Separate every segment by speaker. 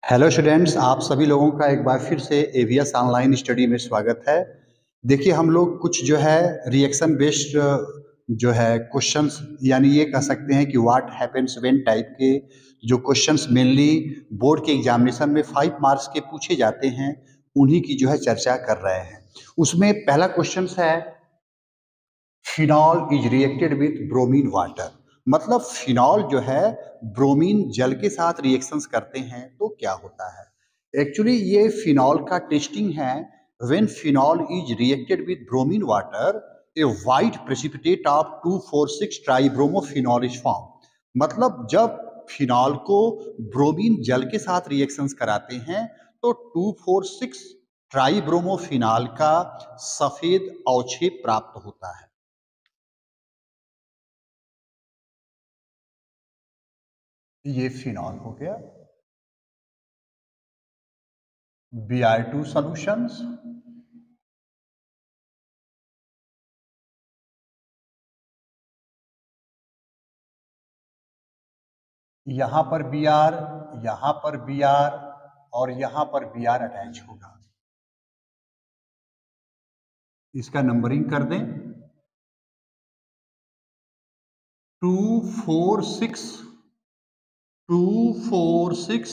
Speaker 1: Hello students, आप सभी लोगों का एक बार फिर से एवीएस ऑनलाइन स्टडी में स्वागत है। देखिए, हम लोग कुछ जो है रिएक्शन बेस्ड जो है क्वेश्चंस, यानी ये कह सकते हैं कि व्हाट हैपेंस व्हेन टाइप के जो क्वेश्चंस मेनली बोर्ड के एग्जामिनेशन में 5 मार्क्स के पूछे जाते हैं, उन्हीं की जो है चर्चा कर रहे हैं। उसमें पहला क्वेश्चन है, phenol is reacted with bromine water. मतलब फिनॉल जो है ब्रोमीन जल के साथ रिएक्शंस करते हैं तो क्या होता है। एक्चुअली ये फिनॉल का टेस्टिंग है। When phenol is reacted with bromine water, A white precipitate of 2,4,6 tribromophenol is form. मतलब जब फिनॉल को ब्रोमीन जल के साथ रिएक्शंस कराते हैं तो 2,4,6 ट्राइब्रोमोफिनॉल का सफेद अवक्षेप प्राप्त होता है। ये फिनॉल हो गया। Br2 सॉल्यूशंस, यहां पर Br, यहां पर Br और यहां पर Br अटैच होगा। इसका नंबरिंग कर दें। 2,4,6 2,4,6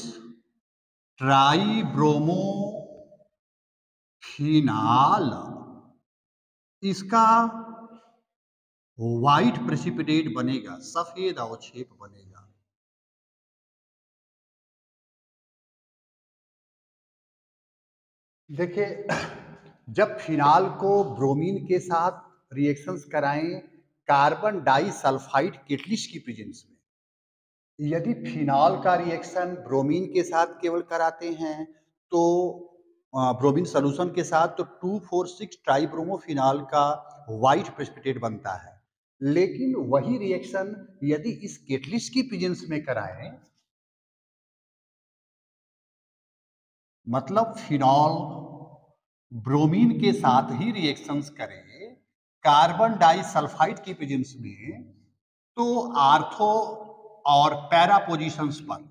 Speaker 1: ट्राइब्रोमोफिनॉल, इसका व्हाइट प्रेसिपिटेट बनेगा, सफेद अवक्षेप बनेगा। देखिए, जब फिनाल को ब्रोमीन के साथ रिएक्शंस कराएं कार्बन डाई सल्फाइड कैटलिस्ट की प्रेजेंस में, यदि फिनॉल का रिएक्शन ब्रोमीन के साथ केवल कराते हैं तो ब्रोमीन सोल्यूशन के साथ तो 2,4,6 ट्राइब्रोमोफिनॉल का व्हाइट प्रेसिपिटेट बनता है। लेकिन वही रिएक्शन यदि इस कैटलिस्ट की प्रेजेंस में कराएं, मतलब फिनॉल ब्रोमीन के साथ ही रिएक्शंस करें कार्बन डाई सल्फाइड की प्रेजेंस में, तो आर्थो और पैरा पोजीशंस पर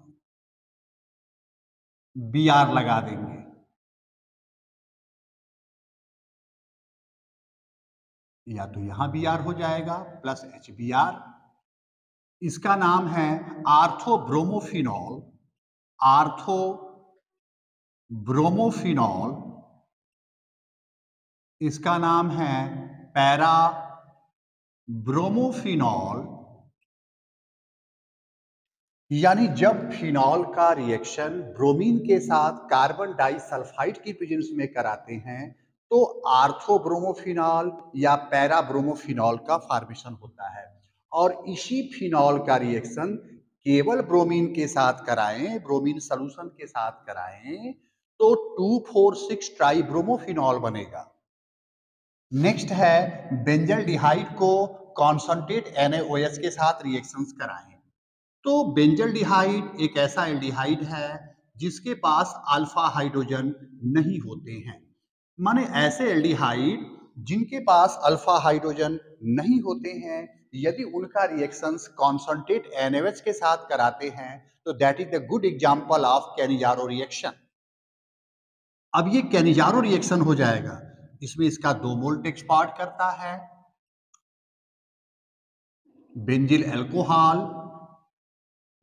Speaker 1: Br लगा देंगे। या तो यहां Br हो जाएगा प्लस HBr। इसका नाम है आर्थो ब्रोमोफिनॉल। आर्थो ब्रोमोफिनॉल, इसका नाम है पैरा ब्रोमोफिनॉल। यानी जब फिनॉल का रिएक्शन ब्रोमीन के साथ कार्बन डाई सल्फाइड की प्रेजेंस में कराते हैं तो आर्थोब्रोमोफिनॉल या पैरा ब्रोमोफिनॉल का फॉर्मेशन होता है। और इसी फिनॉल का रिएक्शन केवल ब्रोमीन के साथ कराएं, ब्रोमीन सोल्यूशन के साथ कराएं तो 2,4,6 ट्राइब्रोमोफिनॉल बनेगा। नेक्स्ट है, बेंजल्डिहाइड को कॉन्संट्रेट NaOH के साथ रिएक्शंस कराएं तो बेंजल्डिहाइड एक ऐसा एल्डिहाइड है जिसके पास अल्फा हाइड्रोजन नहीं होते हैं। माने ऐसे एल्डिहाइड जिनके पास अल्फा हाइड्रोजन नहीं होते हैं, यदि उनका रिएक्शंस कॉन्संट्रेट NaOH के साथ कराते हैं तो that is the good example of Cannizzaro reaction. अब ये कैनिजारो रिएक्शन हो जाएगा। इसमें इसका 2 मोल टेक्स्ट पार्ट करता है बेंजिल एल्कोहल,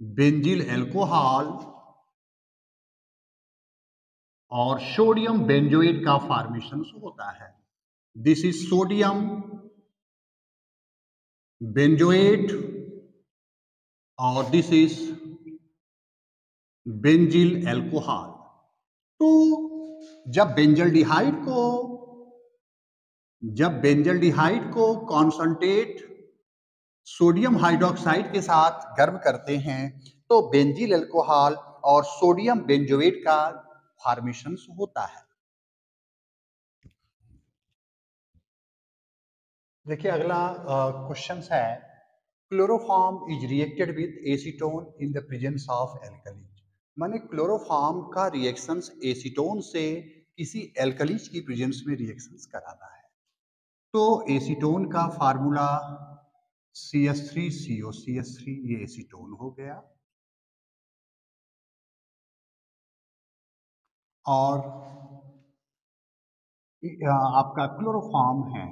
Speaker 1: बेंजिल एल्कोहल और सोडियम बेंजोएट का फॉर्मेशन होता है। दिस इज सोडियम बेंजोएट और दिस इज बेंजिल एल्कोहल। तो जब बेंजल्डिहाइड को कॉन्संट्रेट सोडियम हाइड्रोक्साइड के साथ गर्म करते हैं तो बेंजिल अल्कोहल और सोडियम बेंजोएट का फॉर्मेशन होता है। देखिए, अगला क्वेश्चन है, chloroform is reacted with acetone in the presence of alkalis. माने क्लोरोफॉर्म का रिएक्शंस एसीटोन से किसी एल्कलीज की प्रेजेंस में रिएक्शंस कराना है। तो एसीटोन का फार्मूला CH3COCH3, ये एसीटोन हो गया। और आपका क्लोरोफॉर्म है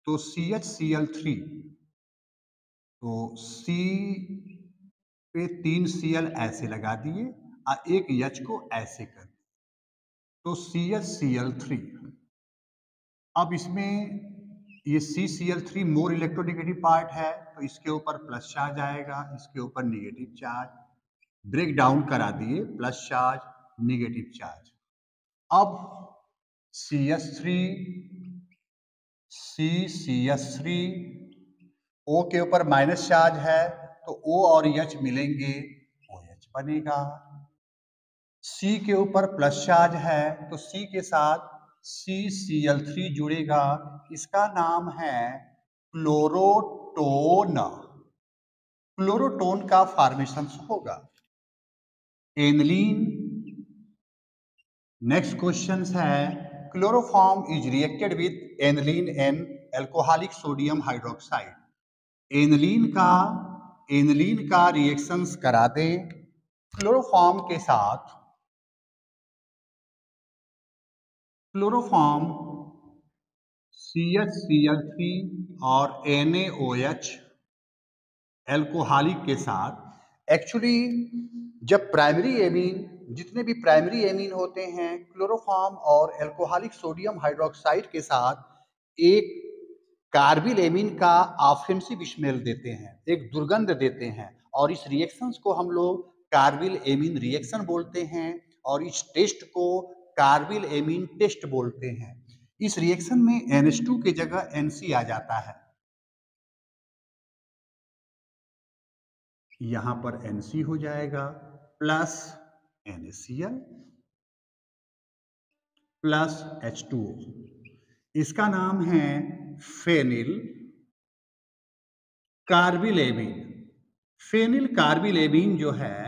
Speaker 1: तो CHCl3, तो C पे 3 Cl ऐसे लगा दिए और एक H को ऐसे कर दिए, तो CHCl3। अब इसमें ये CCl3 मोर इलेक्ट्रोनेगेटिव पार्ट है, तो इसके ऊपर प्लस चार्ज आएगा, इसके ऊपर निगेटिव चार्ज। ब्रेक डाउन करा दिए, प्लस चार्ज निगेटिव चार्ज। अब CH3 CCH3 O के ऊपर माइनस चार्ज है, तो O और H मिलेंगे, OH बनेगा। C के ऊपर प्लस चार्ज है, तो C के साथ CCl3 जुड़ेगा, इसका नाम है क्लोरोटोन। क्लोरोटोन का फॉर्मेशन होगा एनिलीन। नेक्स्ट क्वेश्चन है, chloroform is reacted with aniline and alcoholic sodium hydroxide. Aniline का रिएक्शंस करा दें क्लोरोफॉर्म के साथ। क्लोरोफॉर्म CHCl3 और NaOH एल्कोहलिक के साथ। एक्चुअली जब प्राइमरी एमीन, जितने भी प्राइमरी एमीन होते हैं, क्लोरोफॉर्म और एल्कोहलिक सोडियम हाइड्रोक्साइड के साथ एक कार्बिल एमीन का ऑफेंसिव स्मेल देते हैं, एक दुर्गंध देते हैं, और इस रिएक्शंस को हम लोग कार्बिल एमीन रिएक्शन बोलते हैं, और इस टेस्ट को कार्बिल एमीन टेस्ट बोलते हैं। इस रिएक्शन में NH2 की जगह NC आ जाता है, यहां पर NC हो जाएगा, प्लस NaCl प्लस H2O। इसका नाम है फेनिल कार्बिलेमीन। फेनिल कार्बिलेमीन जो है,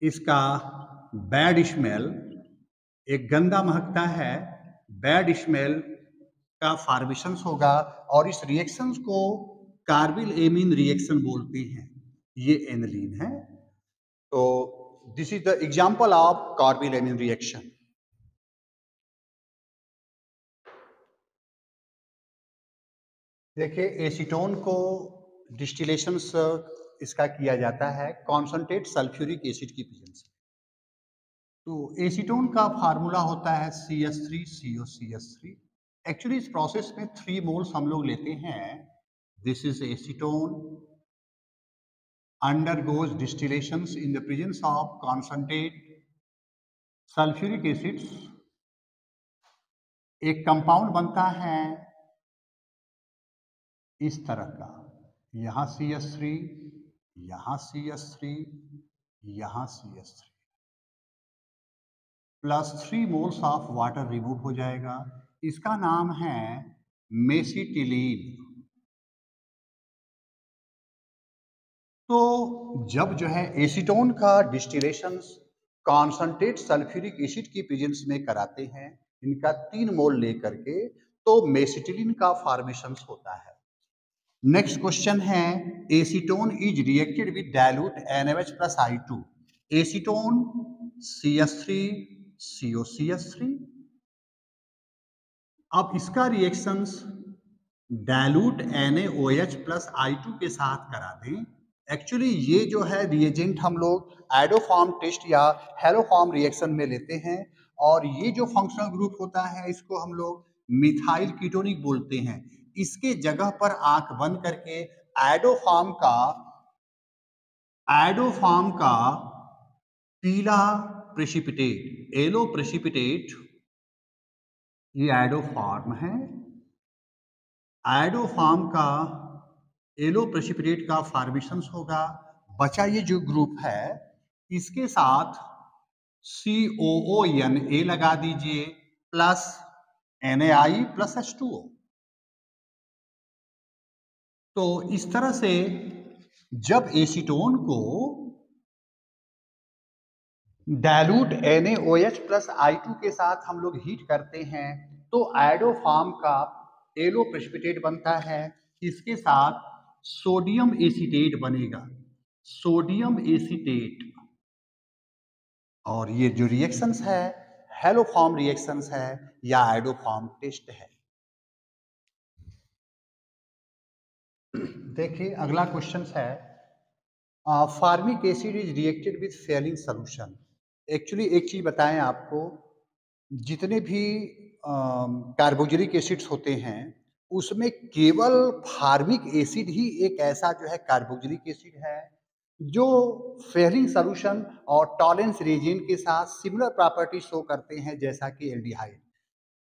Speaker 1: इसका बैड स्मेल, एक गंदा महकता है, बैड स्मेल का फॉर्मेशन होगा, और इस रिएक्शंस को कार्बिल एमीन रिएक्शन बोलते हैं। ये एनिलीन है। तो this is the example of carbyl amine reaction. देखिए, एसीटोन को डिस्टिलेशन इसका किया जाता है कॉन्सनट्रेट सल्फ्यूरिक एसिड की प्रेजेंस में। तो एसीटोन का फार्मूला होता है CH3COCH3। एक्चुअली इस प्रोसेस में 3 मोल्स हम लोग लेते हैं। This is acetone undergoes distillations in the presence of concentrate sulfuric acids। एक कंपाउंड बनता है इस तरह का, यहां CH3, यहां CH3, यहां CH3, plus 3 moles of water remove हो जाएगा, इसका नाम है मेसिटिलीन। तो जब जो है एसीटोन का डिस्टिलेशन कॉन्सनट्रेट सल्फ्यूरिक एसिड की प्रेजेंस में कराते हैं, इनका 3 मोल लेकर के, तो मेसिटिलीन का फॉर्मेशन होता है। नेक्स्ट क्वेश्चन है, acetone is reacted with dilute NaOH plus I2। Acetone CH3 COCH3। अब इसका reactions dilute NaOH plus I2 के साथ करा दें। एक्चुअली ये जो है रिएजेंट हम लोग आइडोफॉर्म टेस्ट या हेलोफॉर्म रिएक्शन में लेते हैं, और ये जो फंक्शनल ग्रुप होता है इसको हम लोग मिथाइल कीटोनिक बोलते हैं। इसके जगह पर आंख बंद करके आइडोफॉर्म का पीला प्रेसिपिटेट, येलो प्रेसिपिटेट, ये आइडोफॉर्म है। आइडोफॉर्म का येलो प्रेसिपिटेट का फॉर्मेशन होगा। बचा ये जो ग्रुप है, इसके साथ COONA लगा दीजिए, प्लस NaI प्लस H2O। तो इस तरह से जब एसीटोन को डाइल्यूट NaOH प्लस I2 के साथ हम लोग हीट करते हैं, तो आइडोफॉर्म का येलो प्रेसिपिटेट बनता है, इसके साथ सोडियम एसीटेट बनेगा, सोडियम एसीटेट, और ये जो रिएक्शंस है हेलोफॉर्म रिएक्शंस है या आइडोफॉर्म टेस्ट है। देखिए अगला क्वेश्चन है, formic acid is reacted with Fehling solution. Actually एक चीज बताएं आपको, जितने भी कार्बोक्सिलिक एसिड्स होते हैं उसमें केवल फार्मिक एसिड ही एक ऐसा जो है कार्बोक्सिलिक एसिड है जो फेलिंग सॉल्यूशन और टॉलेंस रीजन के साथ सिमिलर प्रॉपर्टी शो करते हैं जैसा कि एल्डिहाइड।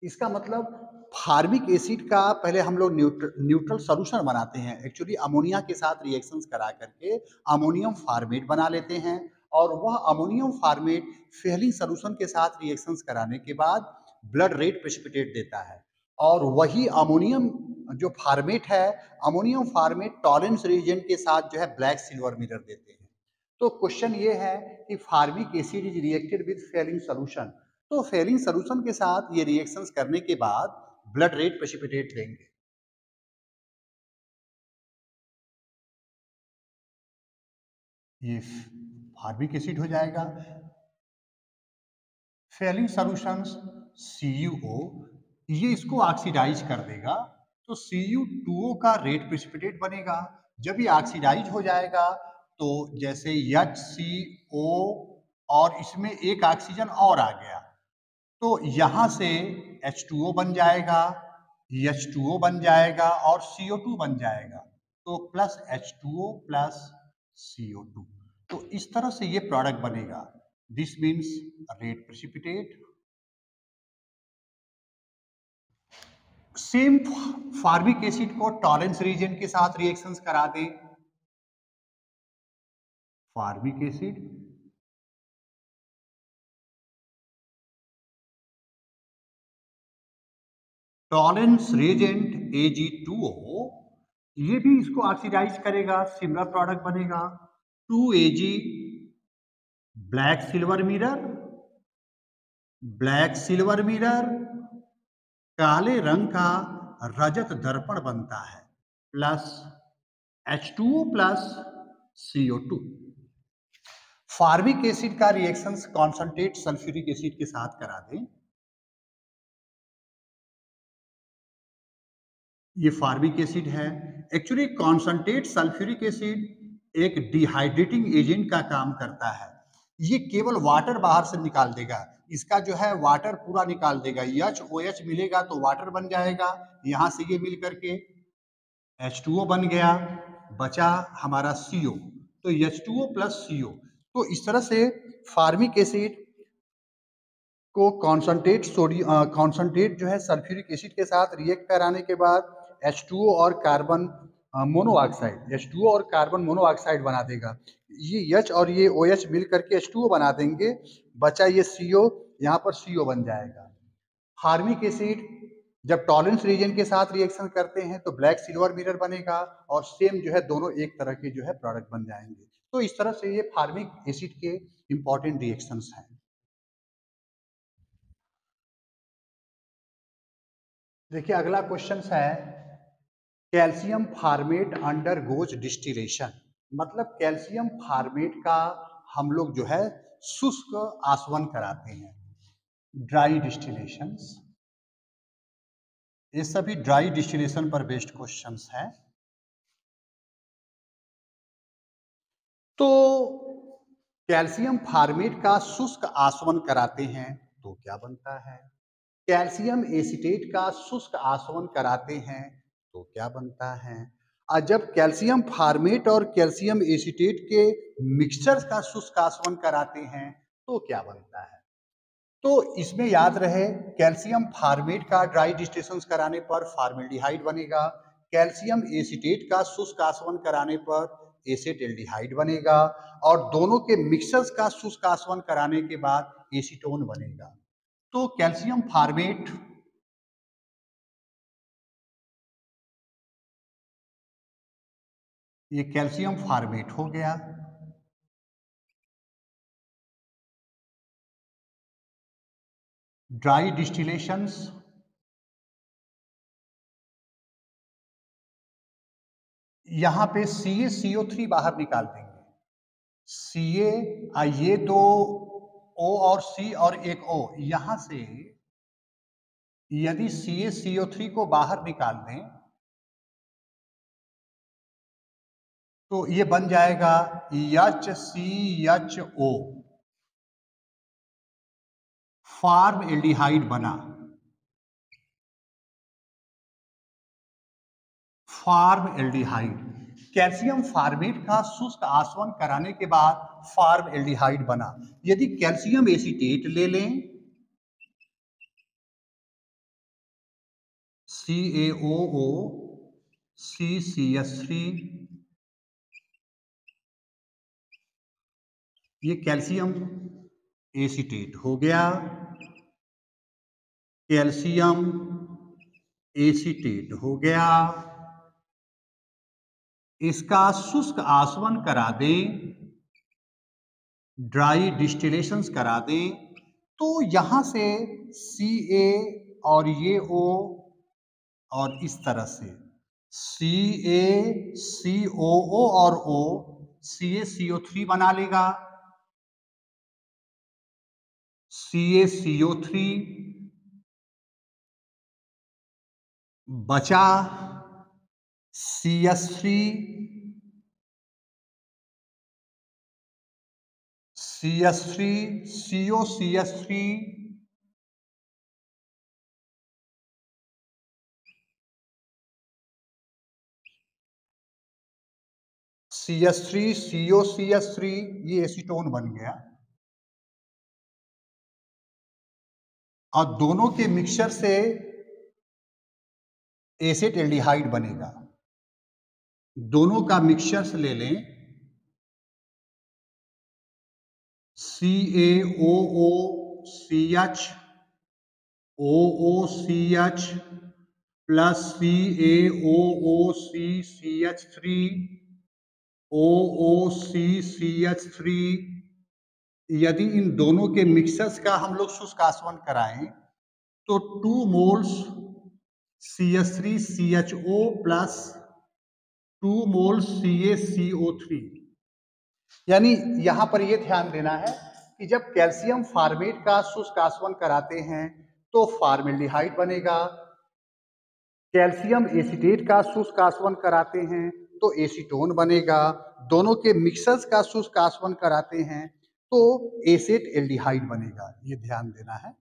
Speaker 1: इसका मतलब फार्मिक एसिड का पहले हम लोग न्यूट्रल सॉल्यूशन बनाते हैं, एक्चुअली अमोनिया के साथ रिएक्शंस करा करके अमोनियम फार्मेट बना लेते हैं और वह अमोनियम फार्मेट फेलिंग सॉल्यूशन के साथ रिएक्शंस कराने के बाद ब्लड रेड प्रेसिपिटेट देता है और वही अमोनियम जो फार्मेट है, अमोनियम फार्मेट टॉलेंस रीजन के साथ जो है ब्लैक सिल्वर मिरर देते हैं। तो क्वेश्चन ये है कि formic acid is reacted with Fehling solution, तो फेलिंग सॉल्यूशन के साथ ये रिएक्शंस करने के बाद ब्लड रेड प्रेसिपिटेट देंगे। ये फार्मिक एसिड हो जाएगा। फेलिंग सॉल्यूशंस CuO, ये इसको ऑक्सीडाइज कर देगा तो Cu2O का रेड प्रेसिपिटेट बनेगा। जब ये ऑक्सीडाइज हो जाएगा तो जैसे HCO और इसमें एक ऑक्सीजन और आ गया तो यहाँ से H2O बन जाएगा, H2O बन जाएगा और CO2 बन जाएगा, तो प्लस H2O प्लस CO2। तो इस तरह से ये प्रोडक्ट बनेगा। This means red precipitate. Same formic acid को टॉलेंस रीजन के साथ रिएक्शंस करा दें। Formic acid Tollens reagent Ag2O, ये भी इसको ऑक्सीडाइज करेगा, सिमिलर प्रोडक्ट बनेगा 2Ag black silver mirror, black silver mirror काले रंग का रजत दर्पण बनता है plus H2O plus CO2। Formic acid का रिएक्शंस कॉन्संट्रेट सल्फ्यूरिक एसिड के साथ करा दें। ये फार्मिक एसिड है। एक्चुअली कॉन्संट्रेट सल्फ्यूरिक एसिड एक डिहाइड्रेटिंग एजेंट का काम करता है। ये केवल वाटर बाहर से निकाल देगा, इसका जो है वाटर पूरा निकाल देगा। HOH मिलेगा तो वाटर बन जाएगा, यहाँ से ये मिल करके H2O बन गया, बचा हमारा CO, तो H2O प्लस CO। तो इस तरह से फार्मिक एसिड को कॉन्संट्रेट जो है सल्फ्यूरिक एसिड के साथ रिएक्ट कराने के बाद H2O और कार्बन मोनोऑक्साइड, H2O और कार्बन मोनोऑक्साइड बना देगा। ये H और ये OH मिल करके H2O बना देंगे, बचा ये CO, यहाँ पर CO बन जाएगा। फार्मिक एसिड जब टॉलेंस रीजन के साथ रिएक्शन करते हैं तो ब्लैक सिल्वर मिरर बनेगा और सेम जो है दोनों एक तरह के जो है प्रोडक्ट बन जाएंगे। तो इस तरह से ये फार्मिक एसिड के इंपॉर्टेंट रिएक्शंस हैं। देखिए अगला क्वेश्चन है, calcium format under goes distillation. मतलब कैल्शियम फार्मेट का हम लोग जो है शुष्क आसवन कराते हैं, ड्राई डिस्टिलेशंस। ये सभी ड्राई डिस्टिलेशन पर बेस्ड क्वेश्चंस हैं। तो कैल्शियम फार्मेट का शुष्क आसवन कराते हैं तो क्या बनता है, कैल्शियम एसीटेट का शुष्क आसवन कराते हैं तो क्या बनता है। और जब कैल्शियम फार्मेट और कैल्शियम एसीटेट के मिक्सचर का शुष्क आसवन कराते हैं तो क्या बनता है। तो इसमें याद रहे, कैल्शियम फार्मेट का ड्राई डिस्टिलेशन कराने पर फॉर्मेल्डिहाइड बनेगा, कैल्शियम एसीटेट का शुष्क आसवन कराने पर एसेटेल्डिहाइड बनेगा और दोनों के मिक्सर्स का शुष्क आसवन कराने के बाद एसीटोन बनेगा। तो कैल्शियम फार्मेट ये कैल्शियम फार्मेट हो गया। ड्राई डिस्टिलेशंस यहां पे CaCO3 बाहर निकाल देंगे, Ca ये दो O और C और एक O, यहां से यदि CaCO3 को बाहर निकाल दें तो ये बन जाएगा HCHO, फार्म एल्डिहाइड बना। फार्म एल्डिहाइड, कैल्शियम फार्मेट का शुष्क आसवन कराने के बाद फार्म एल्डिहाइड बना। यदि कैल्शियम एसीटेट ले लें, CaOO CCS3, ये कैल्शियम एसीटेट हो गया। कैल्शियम एसीटेट हो गया, इसका शुष्क आसवन करा दें, ड्राई डिस्टिलेशंस करा दें, तो यहां से Ca और ये O और इस तरह से CaCOO और O CaCO3 बना लेगा। CaCO3 बचा CS3, CS3 COCS3, CS3 COCS3, ये एसीटोन बन गया और दोनों के मिक्सचर से एसिड बनेगा। दोनों का मिक्सचर ले लें, CaOOCH OOCH plus CaOOCCH3 OOCCH3, यदि इन दोनों के मिक्सर्स का हम लोग शुष्क आसवन कराएं तो 2 moles CH3CHO plus 2 moles CaCO3। यानी यहां पर यह ध्यान देना है कि जब कैल्शियम फार्मेट का शुष्क आसवन कराते हैं तो फार्मेल्डिहाइड बनेगा, कैल्शियम एसीटेट का शुष्क आसवन कराते हैं तो एसीटोन बनेगा, दोनों के मिक्सर्स का शुष्क आसवन कराते हैं तो एसेट एल्डिहाइड बनेगा। ये ध्यान देना है।